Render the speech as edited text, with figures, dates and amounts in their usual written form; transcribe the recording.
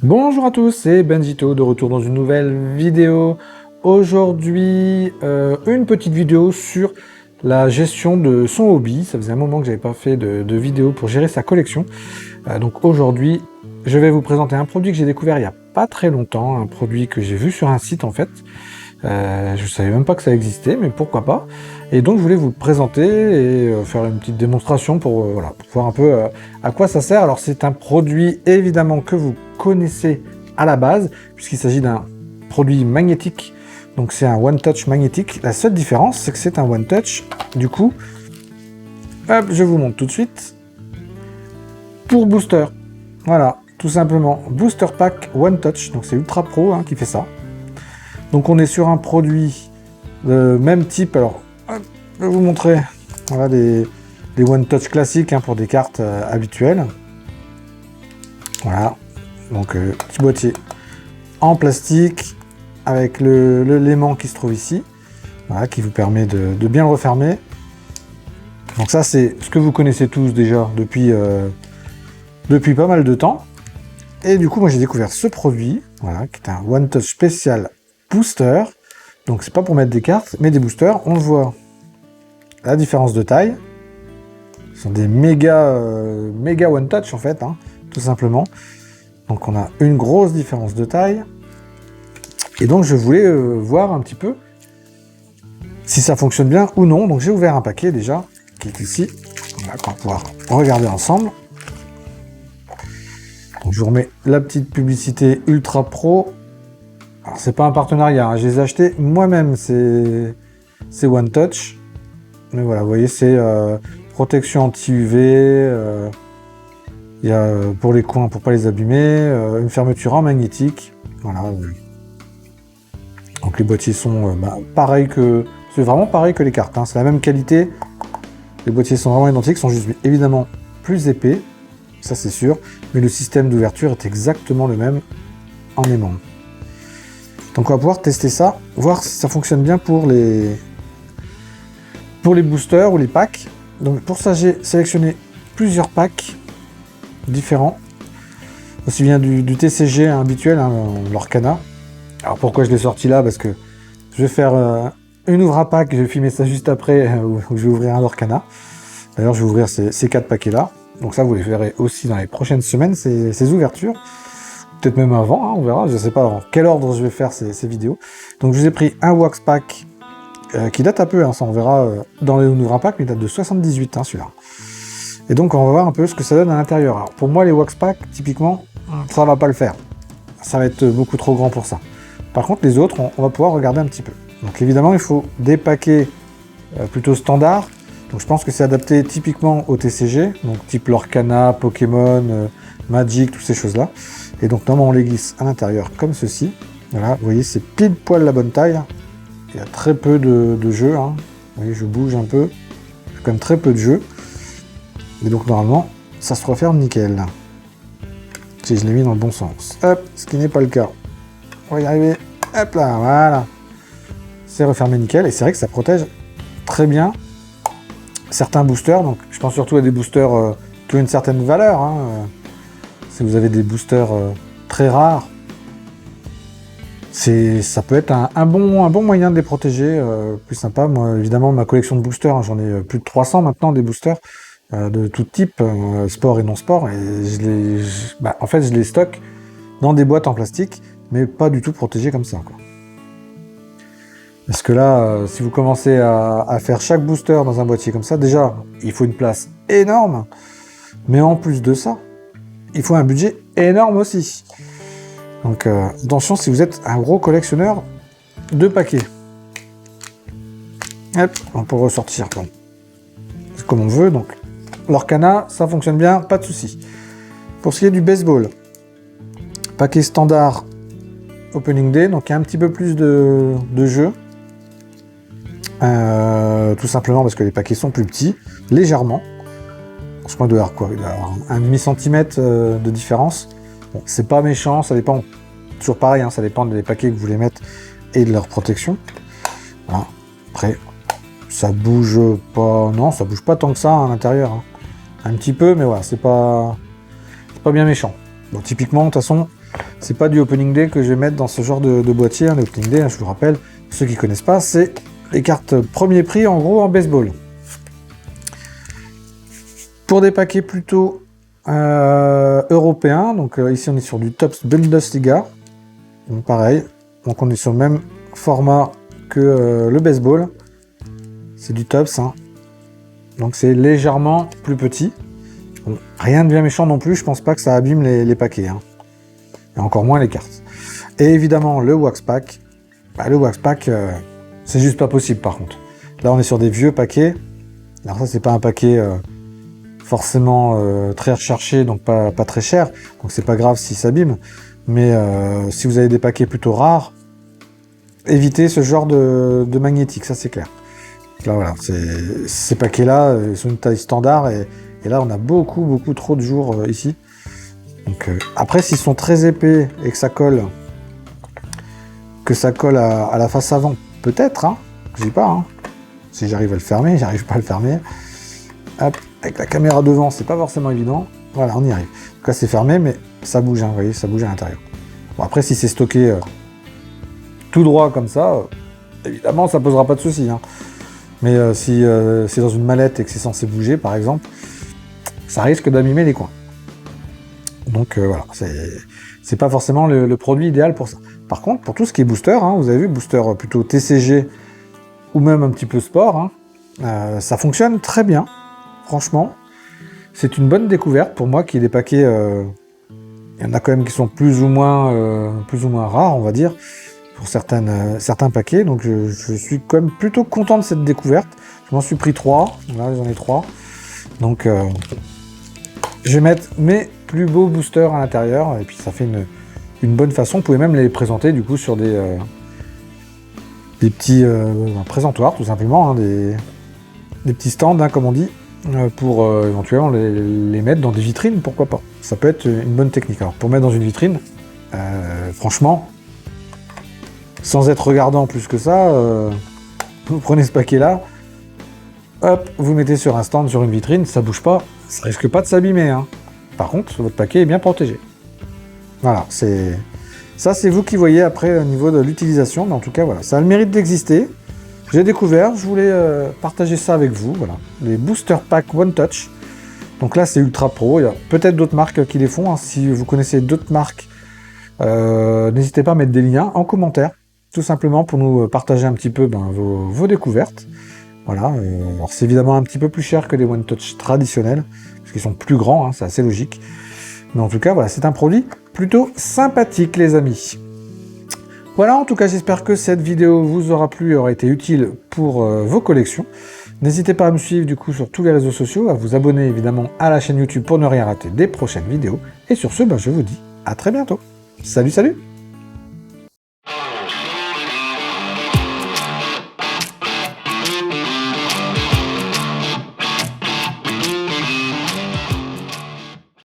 Bonjour à tous, c'est Benjito de retour dans une nouvelle vidéo. Aujourd'hui, une petite vidéo sur la gestion de son hobby. Ça faisait un moment que j'avais pas fait de vidéo pour gérer sa collection. Donc aujourd'hui, je vais vous présenter un produit que j'ai découvert il y a pas très longtemps, un produit que j'ai vu sur un site en fait. Je savais même pas que ça existait, mais pourquoi pas. Et donc je voulais vous le présenter et faire une petite démonstration pour, voilà, pour voir un peu à quoi ça sert. Alors c'est un produit évidemment que vous connaissez à la base, puisqu'il s'agit d'un produit magnétique. Donc c'est un One Touch magnétique. La seule différence, c'est que c'est un One Touch. Du coup, hop, je vous montre tout de suite. Pour Booster. Voilà, tout simplement. Booster Pack One Touch. Donc c'est Ultra Pro qui fait ça. Donc on est sur un produit de même type. Alors, je vais vous montrer voilà, des One Touch classiques pour des cartes habituelles. Voilà, donc petit boîtier en plastique avec l'aimant qui se trouve ici, voilà, qui vous permet de bien le refermer. Donc ça c'est ce que vous connaissez tous déjà depuis pas mal de temps. Et du coup moi j'ai découvert ce produit, voilà, qui est un One Touch spécial booster. Donc c'est pas pour mettre des cartes, mais des boosters. On le voit, la différence de taille. Ce sont des méga One Touch en fait, tout simplement. Donc on a une grosse différence de taille. Et donc je voulais voir un petit peu si ça fonctionne bien ou non. Donc j'ai ouvert un paquet déjà, qui est ici. On va pouvoir regarder ensemble. Donc je vous remets la petite publicité Ultra Pro. Alors c'est pas un partenariat, je les ai achetés moi-même, c'est One Touch. Mais voilà, vous voyez, c'est protection anti-UV. Il y a pour les coins, pour pas les abîmer, une fermeture en magnétique. Voilà. Donc les boîtiers sont pareils que... C'est vraiment pareil que les cartes, c'est la même qualité. Les boîtiers sont vraiment identiques, sont juste évidemment plus épais, ça c'est sûr. Mais le système d'ouverture est exactement le même en aimant. Donc on va pouvoir tester ça, voir si ça fonctionne bien pour les boosters ou les packs. Donc pour ça j'ai sélectionné plusieurs packs différents, aussi bien du TCG habituel, l'Orcana. Alors pourquoi je l'ai sorti là? Parce que je vais faire une ouvre à pack, je vais filmer ça juste après, où je vais ouvrir un Orcana. D'ailleurs je vais ouvrir ces 4 paquets là, donc ça vous les verrez aussi dans les prochaines semaines, ces ouvertures, peut-être même avant, on verra, je ne sais pas en quel ordre je vais faire ces vidéos. Donc je vous ai pris un wax pack qui date un peu, ça on verra dans les ouvre à pack, mais il date de 78 celui-là. Et donc on va voir un peu ce que ça donne à l'intérieur. Alors pour moi les wax packs, typiquement, ça va pas le faire. Ça va être beaucoup trop grand pour ça. Par contre les autres, on va pouvoir regarder un petit peu. Donc évidemment il faut des paquets plutôt standards. Donc je pense que c'est adapté typiquement au TCG, donc type l'Orcana, Pokémon, Magic, toutes ces choses-là. Et donc normalement on les glisse à l'intérieur comme ceci. Voilà, vous voyez c'est pile poil la bonne taille. Il y a très peu de jeux. Vous voyez je bouge un peu. J'ai quand même très peu de jeux. Et donc normalement, ça se referme nickel. Si je l'ai mis dans le bon sens. Hop, ce qui n'est pas le cas. On va y arriver. Hop là, voilà. C'est refermé nickel. Et c'est vrai que ça protège très bien certains boosters. Donc je pense surtout à des boosters qui ont une certaine valeur. Si vous avez des boosters très rares, ça peut être un bon moyen de les protéger. Plus sympa. Moi, évidemment, ma collection de boosters, j'en ai plus de 300 maintenant, des boosters. De tout type, sport et non sport, et en fait je les stocke dans des boîtes en plastique, mais pas du tout protégées comme ça, quoi. Parce que là, si vous commencez à faire chaque booster dans un boîtier comme ça, déjà, il faut une place énorme, mais en plus de ça, il faut un budget énorme aussi. Donc attention si vous êtes un gros collectionneur de paquets. Hop, on peut ressortir comme on veut, donc l'Orcana, ça fonctionne bien, pas de souci. Pour ce qui est du baseball, paquet standard Opening Day, donc il y a un petit peu plus de jeux. Tout simplement parce que les paquets sont plus petits, légèrement. Je crois qu'il doit y avoir quoi? Il doit y avoir un demi-centimètre de différence. Bon, c'est pas méchant, ça dépend, toujours pareil, ça dépend des paquets que vous voulez mettre et de leur protection. Voilà. Après, ça bouge pas, non, ça bouge pas tant que ça à l'intérieur. Un petit peu, mais voilà, c'est pas bien méchant. Donc typiquement, de toute façon, C'est pas du opening day que je vais mettre dans ce genre de boîtier. Un opening day, hein, je vous rappelle, pour ceux qui connaissent pas, c'est les cartes premier prix en gros en baseball. Pour des paquets plutôt européens, donc ici on est sur du Topps Bundesliga. Donc pareil, donc on est sur le même format que le baseball. C'est du Topps, hein. Donc c'est légèrement plus petit. Bon, rien de bien méchant non plus, je pense pas que ça abîme les paquets, hein. Et encore moins les cartes. Et évidemment le wax pack. Bah, le wax pack, c'est juste pas possible par contre. Là on est sur des vieux paquets. Alors ça c'est pas un paquet forcément très recherché, donc pas très cher. Donc c'est pas grave s'il s'abîme. Mais si vous avez des paquets plutôt rares, évitez ce genre de magnétique, ça c'est clair. Là voilà, ces paquets-là sont une taille standard et là on a beaucoup trop de jours ici. Donc après s'ils sont très épais et que ça colle à la face avant, peut-être, hein, je dis pas, hein. Si j'arrive à le fermer, j'arrive pas à le fermer. Hop, avec la caméra devant, c'est pas forcément évident. Voilà, on y arrive. En tout cas c'est fermé, mais ça bouge, hein, vous voyez, ça bouge à l'intérieur. Bon après si c'est stocké tout droit comme ça, évidemment ça posera pas de soucis, hein. Mais si c'est dans une mallette et que c'est censé bouger, par exemple, ça risque d'abîmer les coins. Donc voilà, c'est pas forcément le produit idéal pour ça. Par contre, pour tout ce qui est booster, hein, vous avez vu, booster plutôt TCG ou même un petit peu sport, hein, ça fonctionne très bien. Franchement, c'est une bonne découverte pour moi qui ai des paquets. Il y en a quand même qui sont plus ou moins rares, on va dire. Pour certains paquets, donc je suis quand même plutôt content de cette découverte. Je m'en suis pris 3, là j'en ai 3. Donc je vais mettre mes plus beaux boosters à l'intérieur, et puis ça fait une bonne façon. Vous pouvez même les présenter du coup sur des petits présentoirs tout simplement, hein, des petits stands, hein, comme on dit, pour éventuellement les mettre dans des vitrines, pourquoi pas. Ça peut être une bonne technique. Alors pour mettre dans une vitrine, franchement, sans être regardant plus que ça, vous prenez ce paquet-là, hop, vous mettez sur un stand, sur une vitrine, ça bouge pas, ça risque pas de s'abîmer, hein. Par contre, votre paquet est bien protégé. Voilà, ça c'est vous qui voyez après au niveau de l'utilisation, mais en tout cas, voilà, ça a le mérite d'exister. J'ai découvert, je voulais partager ça avec vous, voilà, les Booster Pack One Touch. Donc là, c'est Ultra Pro, il y a peut-être d'autres marques qui les font, hein. Si vous connaissez d'autres marques, n'hésitez pas à mettre des liens en commentaire. Tout simplement pour nous partager un petit peu vos découvertes. Voilà, alors c'est évidemment un petit peu plus cher que les One Touch traditionnels, parce qu'ils sont plus grands, hein, c'est assez logique. Mais en tout cas, voilà, c'est un produit plutôt sympathique, les amis. Voilà, en tout cas, j'espère que cette vidéo vous aura plu et aura été utile pour vos collections. N'hésitez pas à me suivre du coup sur tous les réseaux sociaux, à vous abonner évidemment à la chaîne YouTube pour ne rien rater des prochaines vidéos. Et sur ce, je vous dis à très bientôt. Salut, salut!